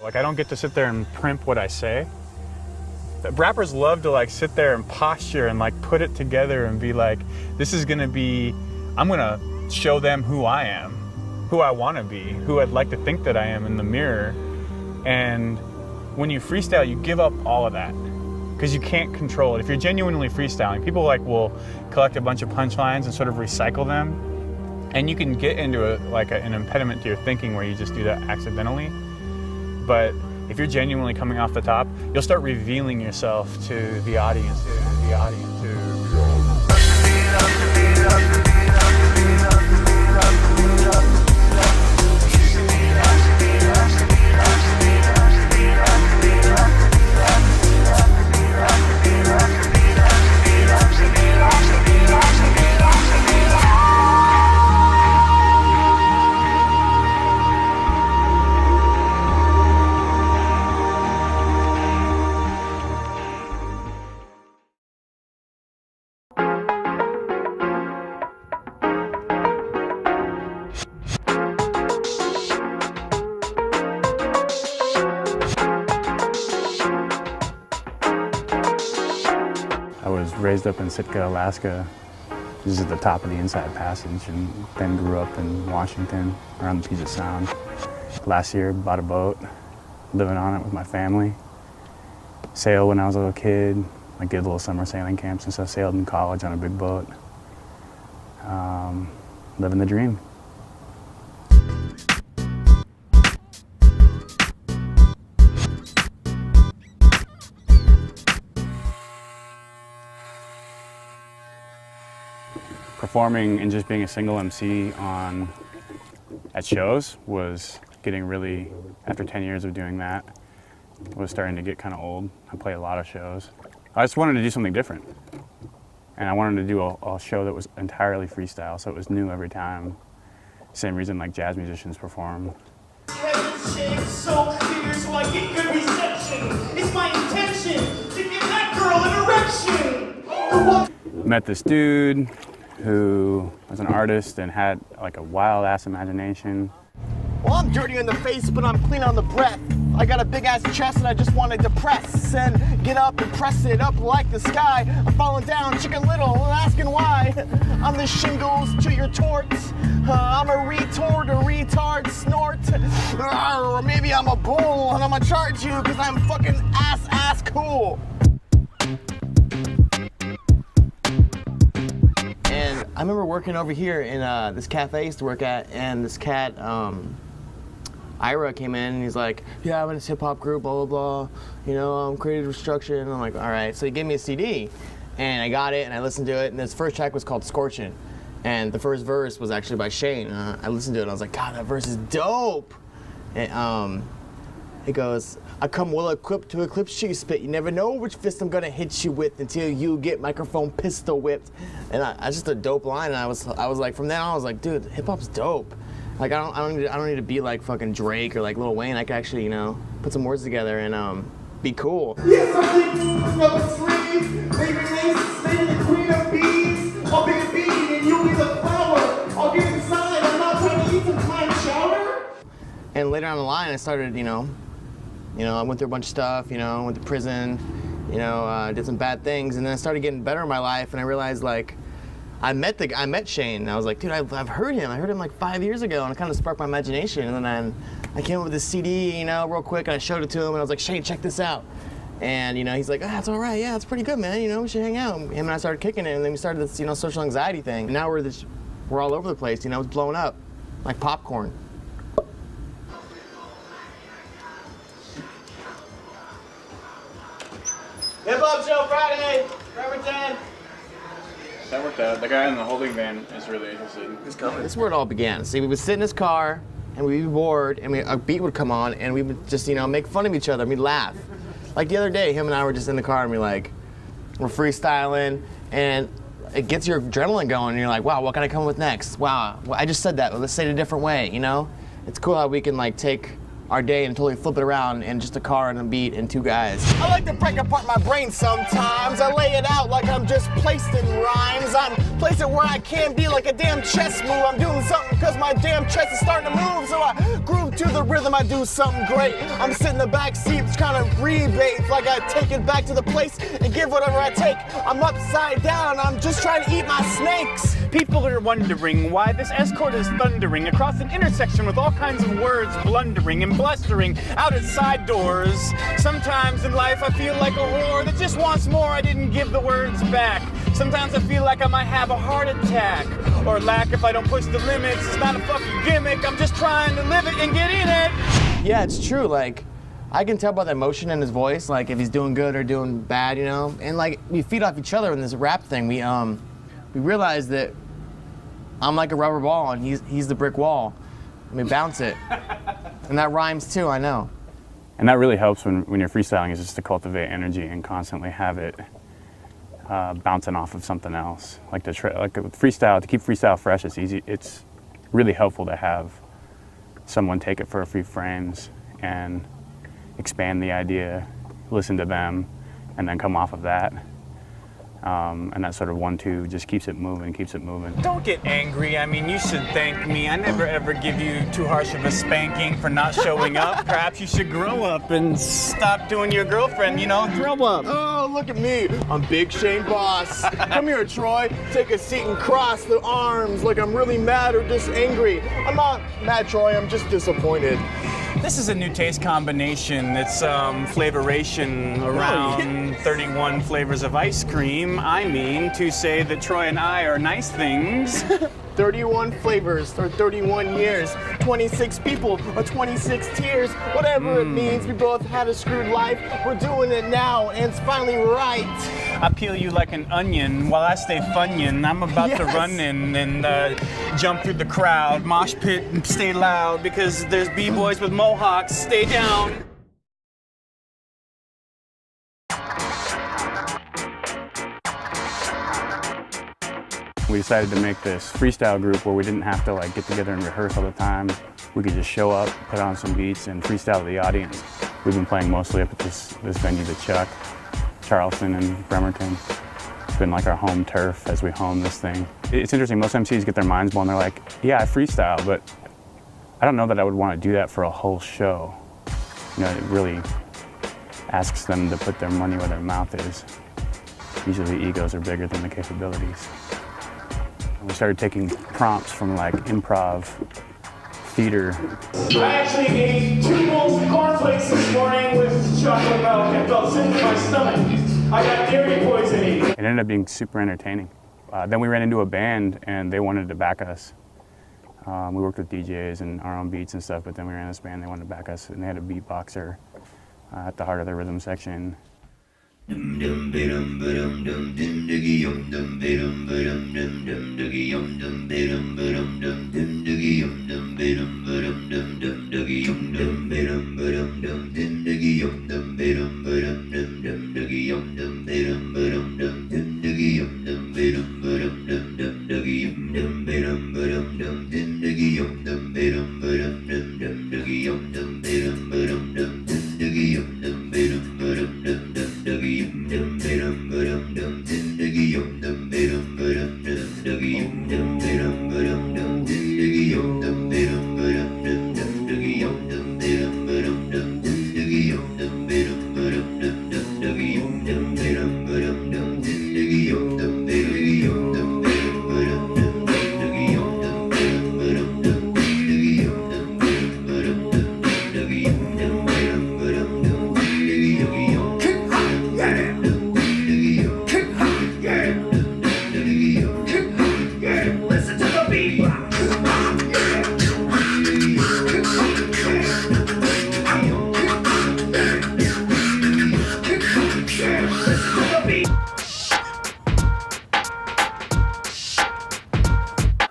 Like, I don't get to sit there and primp what I say. Rappers love to like sit there and posture and like put it together and be like, this is gonna be, I'm gonna show them who I am, who I wanna be, who I'd like to think that I am in the mirror. And when you freestyle, you give up all of that because you can't control it. If you're genuinely freestyling, people like will collect a bunch of punchlines and sort of recycle them. And you can get into an impediment to your thinking where you just do that accidentally. But if you're genuinely coming off the top, you'll start revealing yourself to the audience, I was raised up in Sitka, Alaska. This is at the top of the Inside Passage, and then grew up in Washington, around the Puget Sound. Last year, bought a boat, living on it with my family. Sailed when I was a little kid, like did little summer sailing camps and stuff. Sailed in college on a big boat. Living the dream. Performing and just being a single MC at shows was getting really, after 10 years of doing that, was starting to get kind of old. I played a lot of shows. I just wanted to do something different. And I wanted to do a show that was entirely freestyle, so it was new every time. Same reason like jazz musicians perform. So clear, so I get good reception. It's my intention to give that girl an erection. Met this dude who was an artist and had like a wild-ass imagination. Well, I'm dirty in the face, but I'm clean on the breath. I got a big-ass chest and I just want to depress and get up and press it up like the sky. I'm falling down, Chicken Little, asking why. I'm the shingles to your torts. I'm a retort, a retard snort. Or maybe I'm a bull and I'm gonna charge you because I'm fucking ass cool. And I remember working over here in this cafe I used to work at, and this cat, Ira, came in and he's like, yeah, I'm in this hip hop group, blah, blah, blah. You know, I'm creative destruction. And I'm like, all right. So he gave me a CD and I got it and I listened to it. And this first track was called Scorchin'. And the first verse was actually by Shane. I listened to it and I was like, God, that verse is dope. And it goes, I come well equipped to eclipse you spit. You never know which fist I'm gonna hit you with until you get microphone pistol whipped. And I just a dope line. And I was like, from then on, I was like, dude, hip hop's dope. Like I don't need to be like fucking Drake or like Lil Wayne. I can actually, you know, put some words together and be cool. Yes, I'm the sleeve, baby lace, baby the queen of bees. I'll be the bee and you'll be the flower. I'll get inside. I'm not trying to eat some clam chowder. And later on the line, I started, you know, I went through a bunch of stuff. You know, went to prison. You know, did some bad things, and then I started getting better in my life, and I realized like. I met Shane, and I was like, dude, I've heard him. I heard him like 5 years ago, and it kind of sparked my imagination. And then I came up with this CD, you know, real quick, and I showed it to him, and I was like, Shane, check this out. And, you know, he's like, oh, that's all right, yeah, it's pretty good, man, you know, we should hang out. Him and I started kicking it, and then we started this, you know, social anxiety thing. And now we're all over the place, you know, it's blowing up, like popcorn. Hip Hop Show Friday, November 10. That worked out. The guy in the holding van is really interested. He's coming. This is where it all began. See, we would sit in his car, and we'd be bored, and a beat would come on, and we would just, you know, make fun of each other, and we'd laugh. Like the other day, him and I were just in the car, and we're freestyling, and it gets your adrenaline going, and you're like, wow, what can I come up with next? Wow, well, I just said that, let's say it a different way, you know? It's cool how we can, like, take our day and totally flip it around in just a car and a beat and 2 guys. I like to break apart my brain sometimes. I lay it out like I'm just placed in rhymes. I'm placed it where I can be like a damn chess move. I'm doing something because my damn chest is starting to move. So I groove to the rhythm, I do something great. I'm sitting in the back seat, kind of rebate. Like I take it back to the place and give whatever I take. I'm upside down, I'm just trying to eat my snakes. People are wondering why this escort is thundering across an intersection with all kinds of words blundering and blustering out at side doors. Sometimes in life I feel like a whore that just wants more. I didn't give the words back. Sometimes I feel like I might have a heart attack or lack if I don't push the limits. It's not a fucking gimmick. I'm just trying to live it and get in it. Yeah, it's true. Like, I can tell by the emotion in his voice, like if he's doing good or doing bad, you know? And like, we feed off each other in this rap thing. We realize that I'm like a rubber ball and he's the brick wall. And we bounce it. And that rhymes too, I know. And that really helps when you're freestyling, is just to cultivate energy and constantly have it bouncing off of something else. Like with freestyle, to keep freestyle fresh, it's easy. It's really helpful to have someone take it for a few frames and expand the idea, listen to them, and then come off of that. And that sort of 1-2 just keeps it moving, keeps it moving. Don't get angry. I mean, you should thank me. I never ever give you too harsh of a spanking for not showing up. Perhaps you should grow up and stop doing your girlfriend, you know, throw up. Oh, look at me. I'm Big Shane Boss. Come here, Troy. Take a seat and cross the arms like I'm really mad or just angry. I'm not mad, Troy. I'm just disappointed. This is a new taste combination. It's flavoration around 31 flavors of ice cream. I mean to say that Troy and I are nice things. 31 flavors for 31 years, 26 people or 26 tears, whatever it means. We both had a screwed life. We're doing it now, and it's finally right. I peel you like an onion while I stay funyin'. I'm about to run in and jump through the crowd, mosh pit and stay loud because there's b-boys with mohawks. Stay down. We decided to make this freestyle group where we didn't have to like get together and rehearse all the time. We could just show up, put on some beats, and freestyle to the audience. We've been playing mostly up at this venue, the Chuck, Charleston, and Bremerton. It's been like our home turf as we hone this thing. It's interesting, most MCs get their minds blown. They're like, yeah, I freestyle, but I don't know that I would want to do that for a whole show. You know, it really asks them to put their money where their mouth is. Usually egos are bigger than the capabilities. We started taking prompts from like improv, theater. I actually ate 2 bowls of cornflakes this morning with chocolate milk and felt sick in my stomach. I got dairy poisoning. It ended up being super entertaining. Then we ran into a band and they wanted to back us. We worked with DJs and our own beats and stuff, but then we ran this band, they wanted to back us, and they had a beatboxer at the heart of the rhythm section.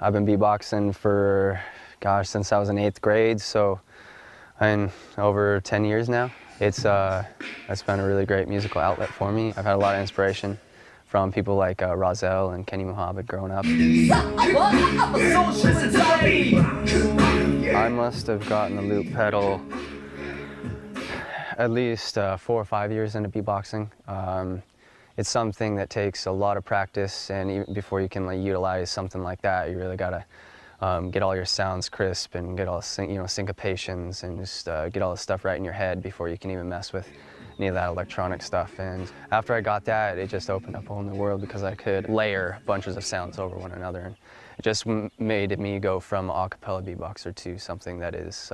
I've been beatboxing for, gosh, since I was in 8th grade, so in over 10 years now. It's been a really great musical outlet for me. I've had a lot of inspiration from people like Rozelle and Kenny Mohabit growing up. I must have gotten the loop pedal at least 4 or 5 years into beatboxing. It's something that takes a lot of practice, and even before you can utilize something like that, you really gotta get all your sounds crisp and get all syncopations and just get all the stuff right in your head before you can even mess with any of that electronic stuff. And after I got that, it just opened up a whole new world because I could layer bunches of sounds over one another, and it just made me go from a cappella beatboxer to something that is,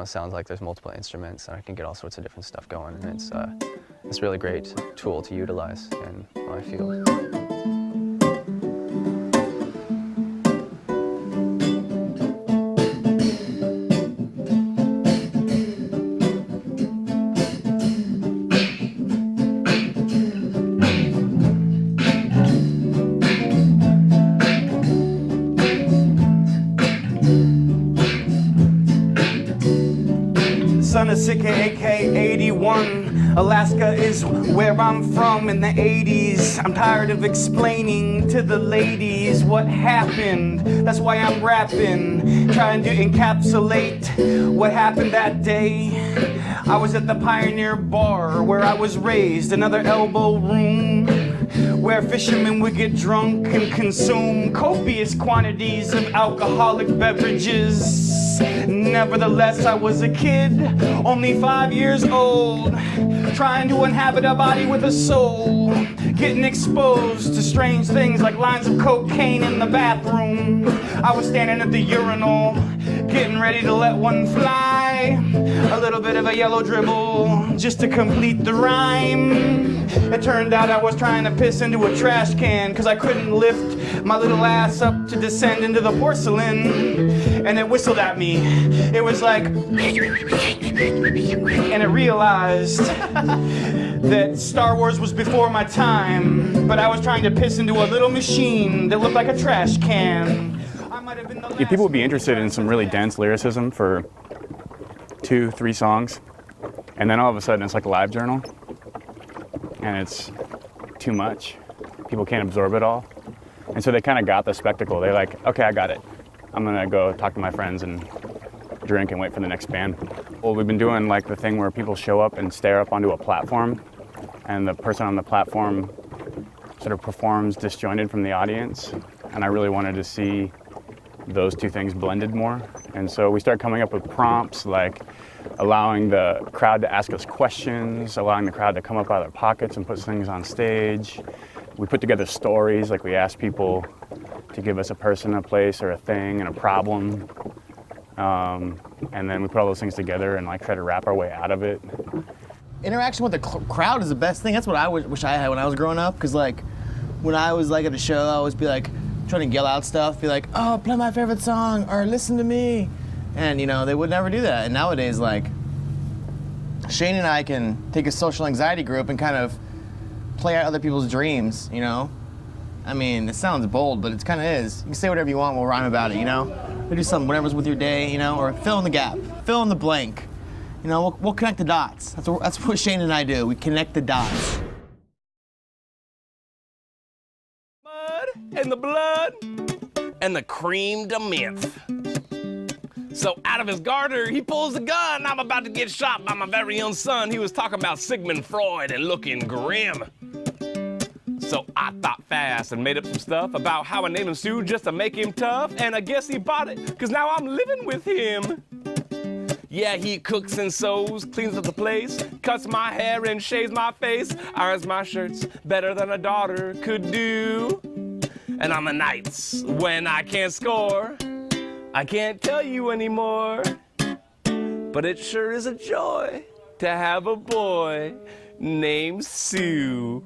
sounds like there's multiple instruments, and I can get all sorts of different stuff going, and it's a really great tool to utilize in my field. Son of Sika, AK-81. Alaska is where I'm from in the 80s. I'm tired of explaining to the ladies what happened. That's why I'm rapping, trying to encapsulate what happened that day. I was at the Pioneer Bar where I was raised, another elbow room where fishermen would get drunk and consume copious quantities of alcoholic beverages. Nevertheless, I was a kid, only 5 years old, trying to inhabit a body with a soul, getting exposed to strange things like lines of cocaine in the bathroom. I was standing at the urinal, getting ready to let one fly, a little bit of a yellow dribble, just to complete the rhyme. It turned out I was trying to piss into a trash can, because I couldn't lift my little ass up to descend into the porcelain, and it whistled at me. It was like, and I realized that Star Wars was before my time, but I was trying to piss into a little machine that looked like a trash can. I might have been the last. Yeah, people would be interested in some really dense lyricism for 2-3 songs, and then all of a sudden it's like a live journal, and it's too much. People can't absorb it all, and so they kind of got the spectacle. They're like, okay, I got it. I'm gonna go talk to my friends and drink and wait for the next band. Well, we've been doing like the thing where people show up and stare up onto a platform, and the person on the platform sort of performs disjointed from the audience, and I really wanted to see those two things blended more. And so we started coming up with prompts like allowing the crowd to ask us questions, allowing the crowd to come up out of their pockets and put things on stage. We put together stories, like we asked people to give us a person, a place, or a thing, and a problem. And then we put all those things together and like try to rap our way out of it. Interaction with the crowd is the best thing. That's what I wish I had when I was growing up. Cause like, when I was like at a show, I always be like trying to yell out stuff, be like, oh, play my favorite song, or listen to me. And you know, they would never do that. And nowadays, like, Shane and I can take a social anxiety group and kind of play out other people's dreams, you know? I mean, it sounds bold, but it kind of is. You can say whatever you want, we'll rhyme about it, you know? We'll do something, whatever's with your day, you know, or fill in the gap, fill in the blank. You know, we'll connect the dots. That's what Shane and I do. We connect the dots. Mud and the blood and the cream de menthe. So out of his garter, he pulls the gun. I'm about to get shot by my very own son. He was talking about Sigmund Freud and looking grim. So I thought fast and made up some stuff about how I named him Sue just to make him tough. And I guess he bought it, cause now I'm living with him. Yeah, he cooks and sews, cleans up the place, cuts my hair and shaves my face, irons my shirts better than a daughter could do. And on the nights when I can't score, I can't tell you anymore. But it sure is a joy to have a boy named Sue.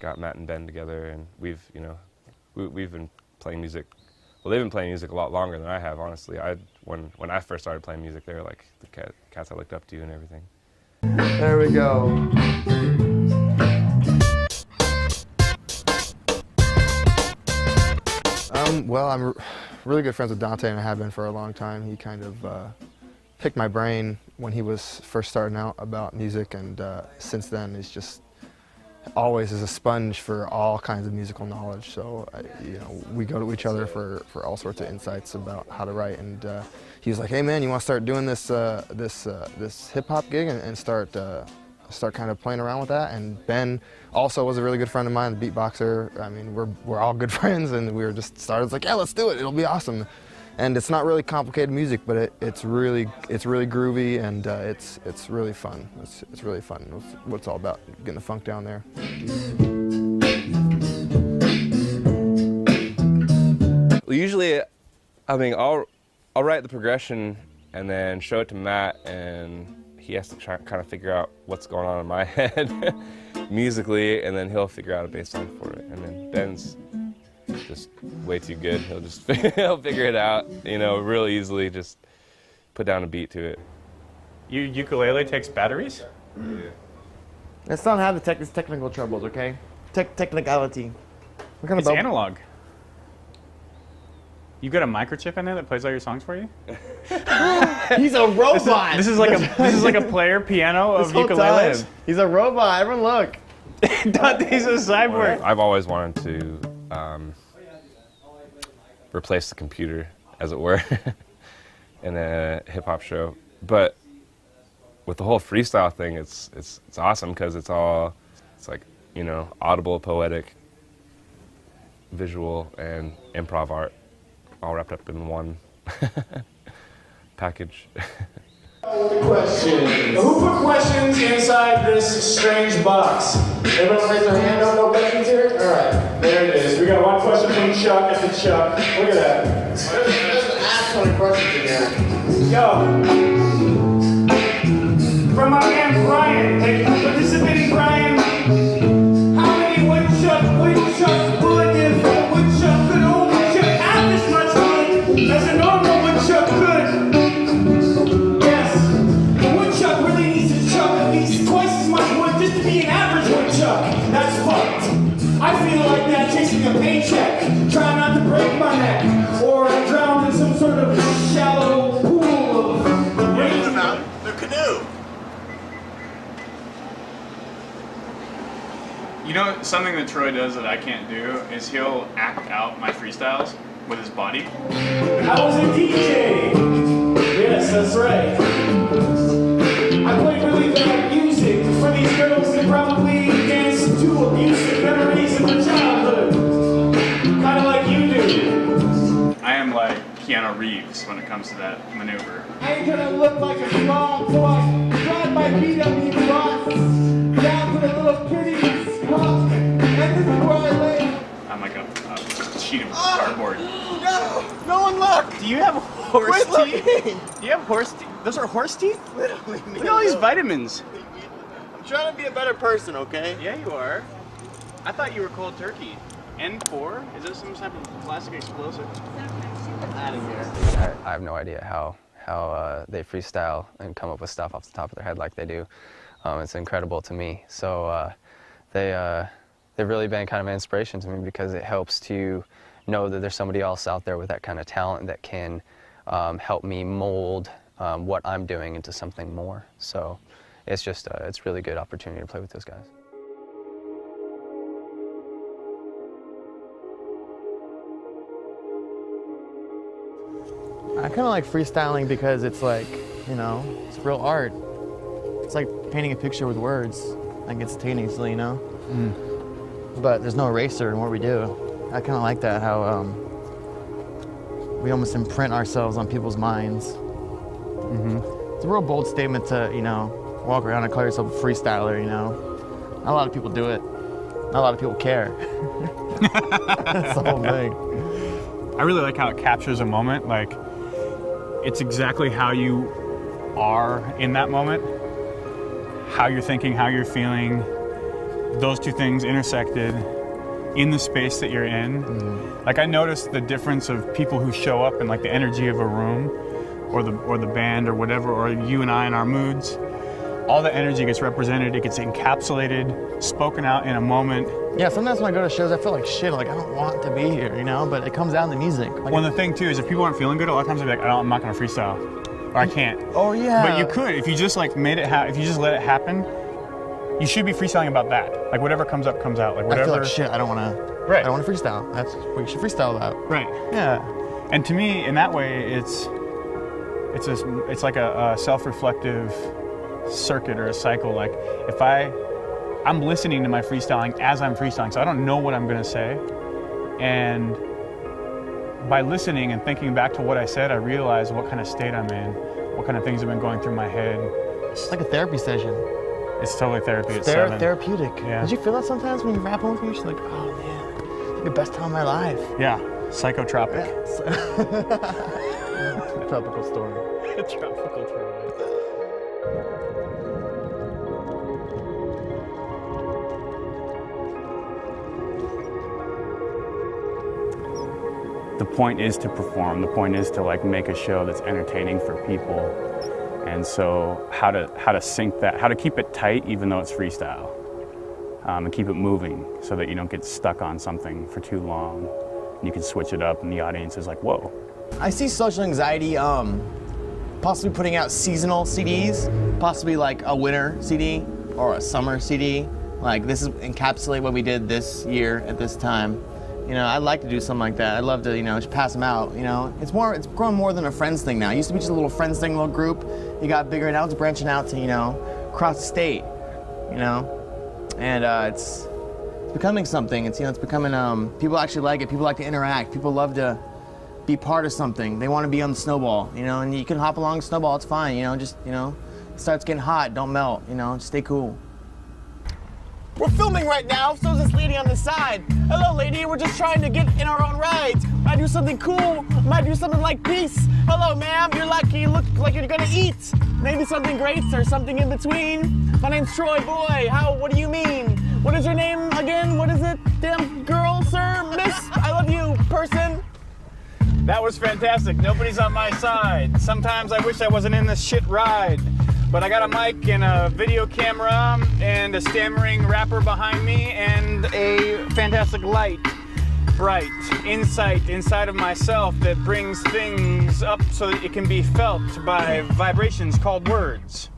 Got Matt and Ben together, and we've been playing music. Well, they've been playing music a lot longer than I have, honestly. When I first started playing music, they were like the cats I looked up to and everything. There we go. Well, I'm really good friends with Dante, and I have been for a long time. He kind of picked my brain when he was first starting out about music, and since then it's just always is a sponge for all kinds of musical knowledge. So, you know, we go to each other for all sorts of insights about how to write. And he was like, "Hey man, you want to start doing this this hip hop gig and start kind of playing around with that?" And Ben also was a really good friend of mine, the beatboxer. I mean, we're all good friends, and we were just started. It's like, yeah, let's do it. It'll be awesome. And it's not really complicated music, but it's really groovy, and it's really fun. It's really fun. It's what it's all about, getting the funk down there. Usually, I mean, I'll write the progression and then show it to Matt, and he has to try kind of figure out what's going on in my head musically, and then he'll figure out a bass line for it. And then Ben's just way too good. He'll figure it out, you know, real easily. Just put down a beat to it. Your ukulele takes batteries? Yeah. Let's not have the technical troubles, okay? Technicality. What kind It's of analog. You got a microchip in there that plays all your songs for you? He's a robot. This is like a player piano of ukuleles. He's a robot. Everyone look. He's a cyborg. I've always wanted to replace the computer, as it were, in a hip hop show. But with the whole freestyle thing, it's awesome because it's like, you know, audible, poetic, visual, and improv art, all wrapped up in one package. Questions. Who put questions inside this strange box? Everyone raise their hand. No questions here? All right, there it is. We got one question from Chuck at the Chuck. Look at that. There's an ass ton of questions in here. Yo. From my man Brian. Hey, participating Brian. How many woodchuck would if a woodchuck could only chuck half as much wood as a normal woodchuck could? Just to be an average woodchuck, that's fucked. I feel like that chasing a paycheck, trying not to break my neck, or drown in some sort of shallow pool of the canoe. You know, something that Troy does that I can't do is he'll act out my freestyles with his body. I was a DJ. Yes, that's right. I played really bad music for these girls that probably dance to abusive memories of their childhood. Kind of like you do. I am like Keanu Reeves when it comes to that maneuver. I ain't gonna look like a clown, so I drive my VW bus down to the little kitty spot, and this is where I lay. I'm like a sheet of cardboard. No one look! Do you have horse teeth? Do you have horse teeth? Those are horse teeth? Literally. Look at all these vitamins. I'm trying to be a better person, okay? Yeah, you are. I thought you were cold turkey. N4? Is this some type of plastic explosive? Out of here. I have no idea how they freestyle and come up with stuff off the top of their head like they do. It's incredible to me. So they've really been kind of an inspiration to me because it helps to know that there's somebody else out there with that kind of talent that can help me mold what I'm doing into something more. So it's just it's really good opportunity to play with those guys. I kind of like freestyling because it's like, you know, it's real art. It's like painting a picture with words, like instantaneously, you know? But there's no eraser in what we do. I kind of like that, how we almost imprint ourselves on people's minds. It's a real bold statement to, you know, walk around and call yourself a freestyler, you know? Not a lot of people do it. Not a lot of people care. That's the whole thing. I really like how it captures a moment. Like, it's exactly how you are in that moment. How you're thinking, how you're feeling. Those two things intersected in the space that you're in. Like, I noticed the difference of people who show up and like the energy of a room or the band or whatever, or you and I in our moods. All the energy gets represented, it gets encapsulated, spoken out in a moment. Yeah, sometimes when I go to shows, I feel like shit, like I don't want to be here, you know, but it comes out in the music. Like, Well, the thing too is if people aren't feeling good, a lot of times they'll be like, I'm not gonna freestyle, or I can't. Oh yeah. But you could, if you just like made it if you just let it happen, you should be freestyling about that. Like whatever comes up, comes out. Like I whatever. feel like shit. I don't want to. Right. I don't want to freestyle. That's what you should freestyle about. Right. Yeah. And to me, in that way, it's like a self-reflective circuit or a cycle. Like if I'm listening to my freestyling as I'm freestyling, so I don't know what I'm gonna say, and by listening and thinking back to what I said, I realize what kind of state I'm in, what kind of things have been going through my head. It's like a therapy session. It's totally therapy. It's therapeutic. Yeah. Did you feel that sometimes when you're rapping with me? You're just like, oh man, it's the best time of my life. Yeah, psychotropic. Tropical storm. Tropical storm. The point is to perform. The point is to like make a show that's entertaining for people. And so how to sync that, how to keep it tight even though it's freestyle, and keep it moving so that you don't get stuck on something for too long. You can switch it up and the audience is like, whoa. I see social anxiety possibly putting out seasonal CDs, possibly like a winter CD or a summer CD. Like this is encapsulate what we did this year at this time. You know, I'd like to do something like that. I'd love to, you know, just pass them out, you know. It's grown more than a friends thing now. It used to be just a little friends thing, little group. You got bigger, and now it's branching out to, you know, across the state, you know. And it's becoming something. It's, you know, it's becoming, people actually like it. People like to interact. People love to be part of something. They want to be on the snowball, you know, and you can hop along the snowball, it's fine, you know, just, you know, it starts getting hot, don't melt, you know, just stay cool. We're filming right now, so's this lady on the side. Hello, lady, we're just trying to get in our own rides. Might do something cool, might do something like peace. Hello, ma'am, you're lucky, you look like you're gonna eat. Maybe something great or something in between. My name's Troy Boy, what do you mean? What is your name again? What is it? Damn girl, sir, miss, I love you, person. That was fantastic. Nobody's on my side. Sometimes I wish I wasn't in this shit ride. But I got a mic and a video camera and a stammering rapper behind me and a fantastic light, bright insight inside of myself that brings things up so that it can be felt by vibrations called words.